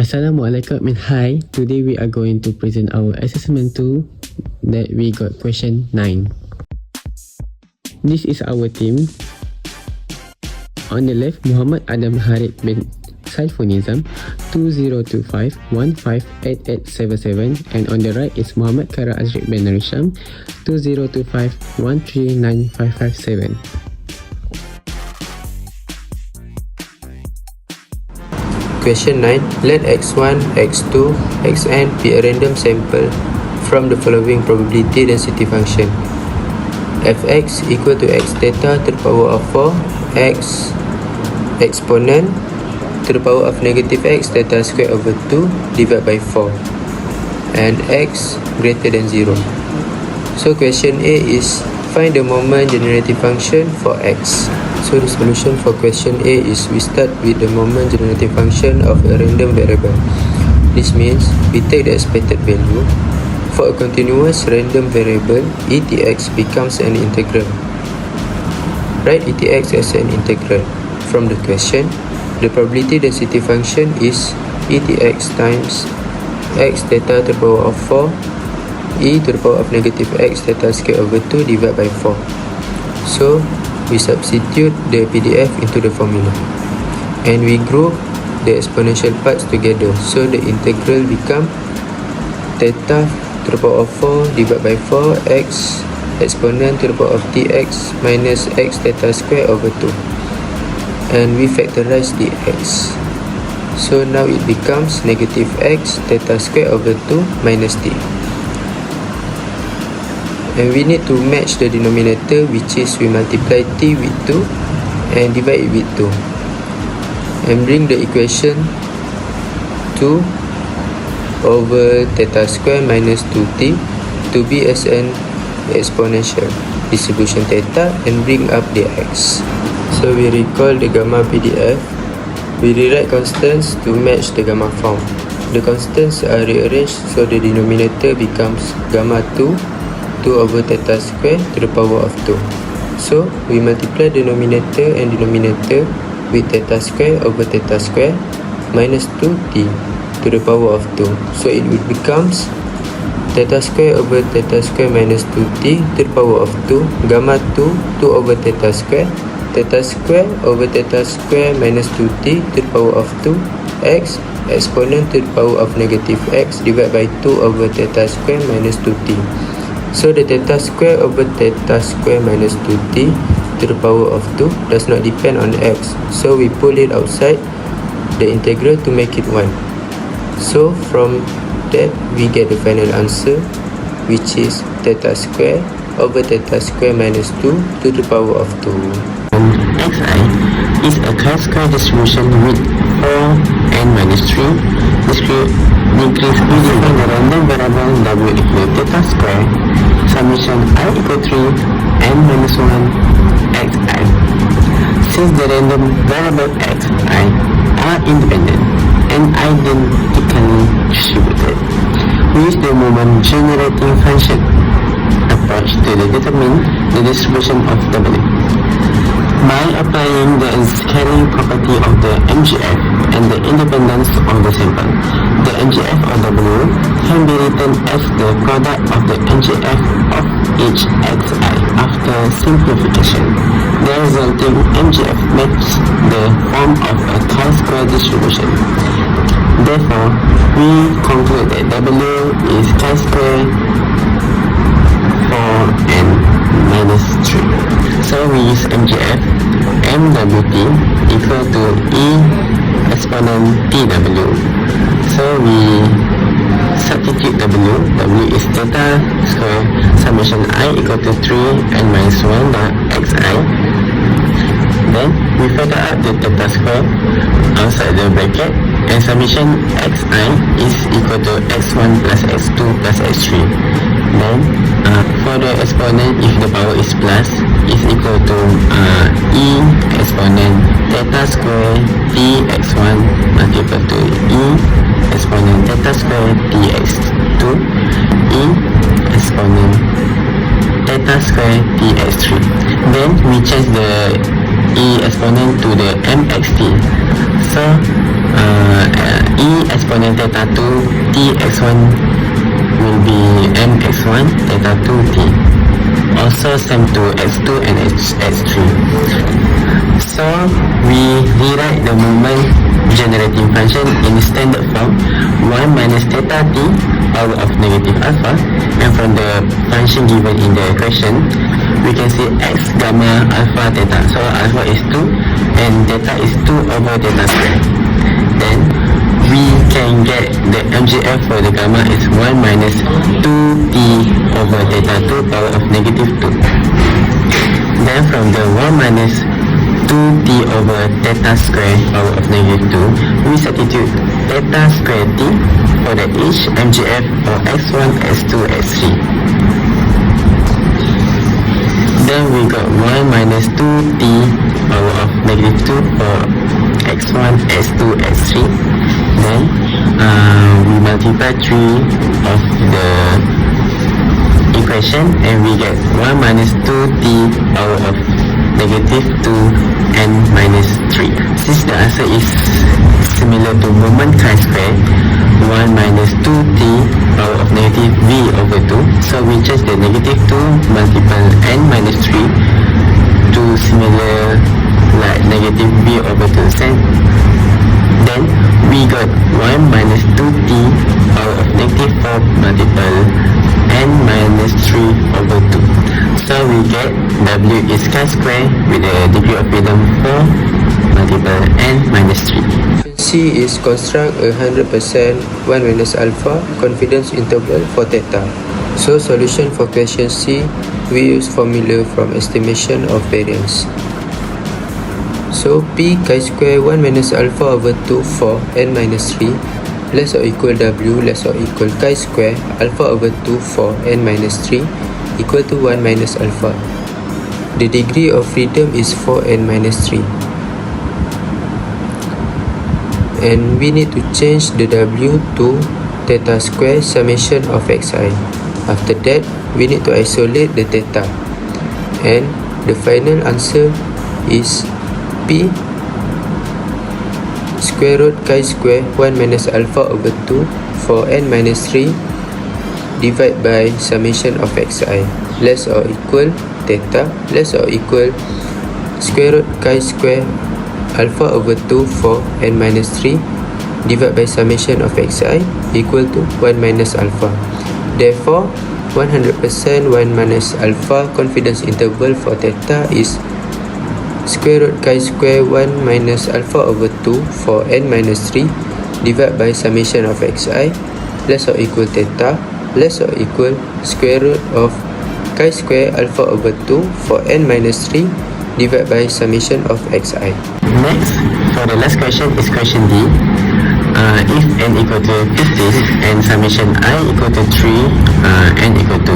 Assalamualaikum and hi. Today we are going to present our assessment tool that we got question 9. This is our team. On the left, Muhammad Adam Harid bin Saifunizam 2025-158877, and on the right is Muhammad Kara Azriq bin Risham 2025-139557. Question 9. Let x1, x2, xn be a random sample from the following probability density function. Fx equal to x theta to the power of 4, x exponent to the power of negative x theta squared over 2 divided by 4, and x greater than 0. So question A is find the moment generative function for x. So the solution for question A is we start with the moment generative function of a random variable. This means we take the expected value. For a continuous random variable, etx becomes an integral. Write etx as an integral. From the question, the probability density function is etx times x theta to the power of 4 e to the power of negative x theta squared over 2 divided by 4. So we substitute the PDF into the formula and we group the exponential parts together. So the integral become theta to the power of 4 divided by 4 x exponent to the power of tx minus x theta squared over 2, and we factorize the x. So now it becomes negative x theta squared over 2 minus t. And we need to match the denominator, which is we multiply t with 2 and divide it with 2, and bring the equation 2 over theta square minus 2t to be as an exponential distribution theta and bring up the x. So we recall the gamma PDF. We rewrite constants to match the gamma form. The constants are rearranged so the denominator becomes gamma 2 over theta square to the power of 2. So we multiply denominator and denominator with theta square over theta square minus 2t to the power of 2. So it will becomes theta square over theta square minus 2t to the power of 2, gamma 2 over theta square over theta square minus 2t to the power of 2, x exponent to the power of negative x divided by 2 over theta square minus 2t. So the theta square over theta square minus 2t to the power of 2 does not depend on x. So we pull it outside the integral to make it 1. So from that we get the final answer, which is theta square over theta square minus 2 to the power of 2. Xi is a chi-square distribution with 4 n minus 3 discrete decrease using the random variable w equal theta square summation I equal 3 n minus 1 xi. Since the random variable xi are independent and identically distributed, we use the moment generating function approach to determine the distribution of w. By applying the scaling property of the MGF and the independence of the sample, the MGF of W can be written as the product of the MGF of each xi after simplification. The resulting MGF makes the form of a chi-square distribution. Therefore, we conclude that W is chi-square for n minus 3. So we use MGF MWT equal to E exponent TW. So we substitute W is theta square summation I equal to 3 n minus 1 xi. Then we factor out the theta square outside the bracket, and summation xi is equal to x1 plus x2 plus x3. Then for the exponent, if the power is plus, is equal to E exponent theta square dx1 multiplied to E exponent theta square dx2 E exponent theta square dx3. Then we change the E exponent to the mxt. So E exponent theta 2 t x1 will be m x1 theta 2 t. Also same to x2 and x3. So we rewrite the moment generating function in standard form 1 minus theta t power of negative alpha, and from the function given in the equation we can see x gamma alpha theta. So alpha is 2 and theta is 2 over theta square. Then we can get the MGF for the gamma is 1 minus 2t over theta 2 power of negative 2. Then from the 1 minus 2t over theta square power of negative 2, we substitute theta square t for the each MGF for x1, x2, x3. Then we got 1 minus 2t power of negative 2 for x1, x2, x3. Then we multiply 3 of the equation and we get 1 minus 2t power of negative 2 n minus 3. Since the answer is similar to moment chi-square 1 minus 2t power of negative v over 2, so we change the negative 2 multiple n minus 3 to similar like negative v over 2. Then we got 1 minus 2t power of negative 4 multiple n minus 3 over 2. So we get w is chi-square with a degree of freedom 4 multiple n minus 3. C is construct a 100% 1 minus alpha confidence interval for theta. So solution for question C, we use formula from estimation of variance. So P chi-square 1 minus alpha over 2 for n minus 3 less or equal w less or equal chi-square alpha over 2 for n minus 3 equal to 1 minus alpha. The degree of freedom is 4n minus 3. And we need to change the w to theta square summation of xi. After that, we need to isolate the theta. And the final answer is P square root chi-square 1 minus alpha over 2 for n minus 3 divided by summation of xi less or equal theta less or equal square root chi-square alpha over 2 for n minus 3 divided by summation of xi equal to 1 minus alpha. Therefore, 100% 1 minus alpha confidence interval for theta is square root chi-square 1 minus alpha over 2 for n minus 3 divided by summation of xi less or equal theta less or equal square root of chi-square alpha over 2 for n minus 3 divided by summation of xi. Next, for the last question is question D. If n equal to 15 and summation I equal to 3, n equal to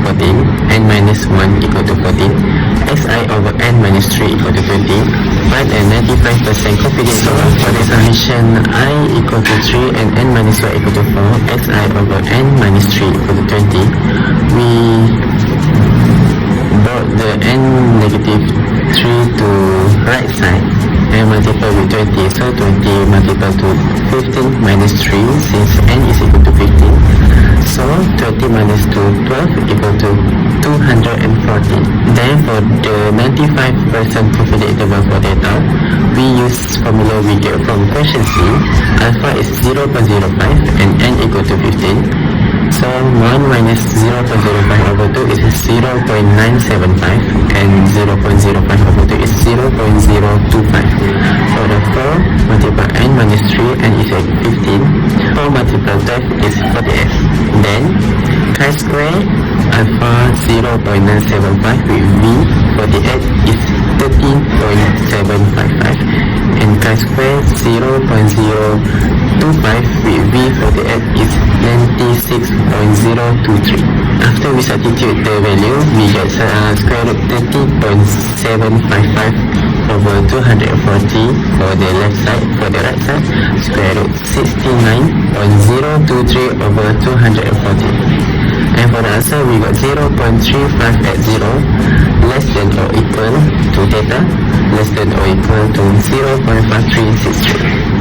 14, n minus 1 equal to 14, xi over n minus 3 equal to 20, find a 95% confidence interval for the summation I equal to 3 and n minus 1 equal to 4, xi over n minus 3 equal to 20. We brought the n negative 3 to right side and multiply with 20, so 20 multiplied to 15 minus 3 since n is equal to 15, so 20 minus 2 12 equal to 240. Then for the 95% confidence interval for theta, we use formula we get from question C. Alpha is 0.05 and n equal to 15. So 1 minus 0.05 over 2 is 0.975 and 0.05 over 2 is 0.025. For the 4 multiplied n minus 3, n is 15. 4 multiplied 12 is 48. Then chi-square alpha 0.975 with v 48 is 13.755 and chi-square 0.025 with v 48 is 96.023. After we substitute the value, we get square root 30.755 over 240 for the left side. For the right side, square root 69.023 over 240. And for the answer, we got 0.3580 less than or equal to theta less than or equal to 0.5363.